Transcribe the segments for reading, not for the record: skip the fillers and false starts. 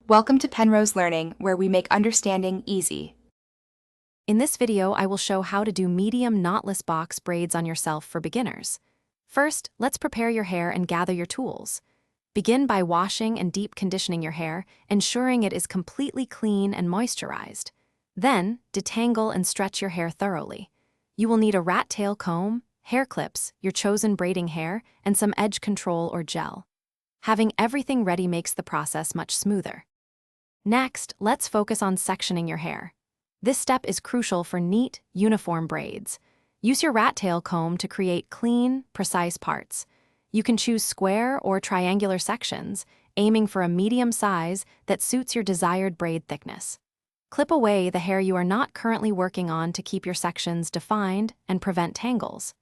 Welcome to Penrose Learning, where we make understanding easy. In this video, I will show how to do medium knotless box braids on yourself for beginners. First, let's prepare your hair and gather your tools. Begin by washing and deep conditioning your hair, ensuring it is completely clean and moisturized. Then, detangle and stretch your hair thoroughly. You will need a rat tail comb, hair clips, your chosen braiding hair, and some edge control or gel. Having everything ready makes the process much smoother. Next, let's focus on sectioning your hair. This step is crucial for neat, uniform braids. Use your rat tail comb to create clean, precise parts. You can choose square or triangular sections, aiming for a medium size that suits your desired braid thickness. Clip away the hair you are not currently working on to keep your sections defined and prevent tangles.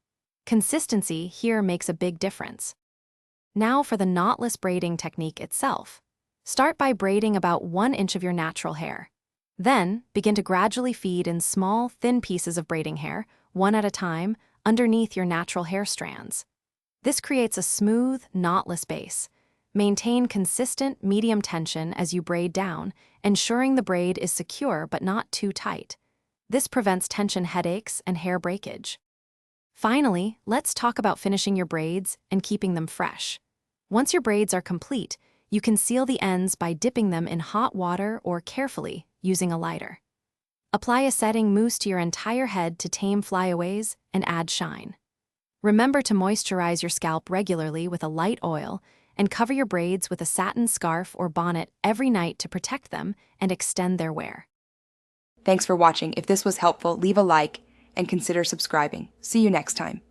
Consistency here makes a big difference. Now for the knotless braiding technique itself. Start by braiding about 1 inch of your natural hair. Then, begin to gradually feed in small, thin pieces of braiding hair, one at a time, underneath your natural hair strands. This creates a smooth, knotless base. Maintain consistent, medium tension as you braid down, ensuring the braid is secure but not too tight. This prevents tension headaches and hair breakage. Finally, let's talk about finishing your braids and keeping them fresh. Once your braids are complete, you can seal the ends by dipping them in hot water or carefully using a lighter. Apply a setting mousse to your entire head to tame flyaways and add shine. Remember to moisturize your scalp regularly with a light oil and cover your braids with a satin scarf or bonnet every night to protect them and extend their wear. Thanks for watching. If this was helpful, leave a like and consider subscribing. See you next time.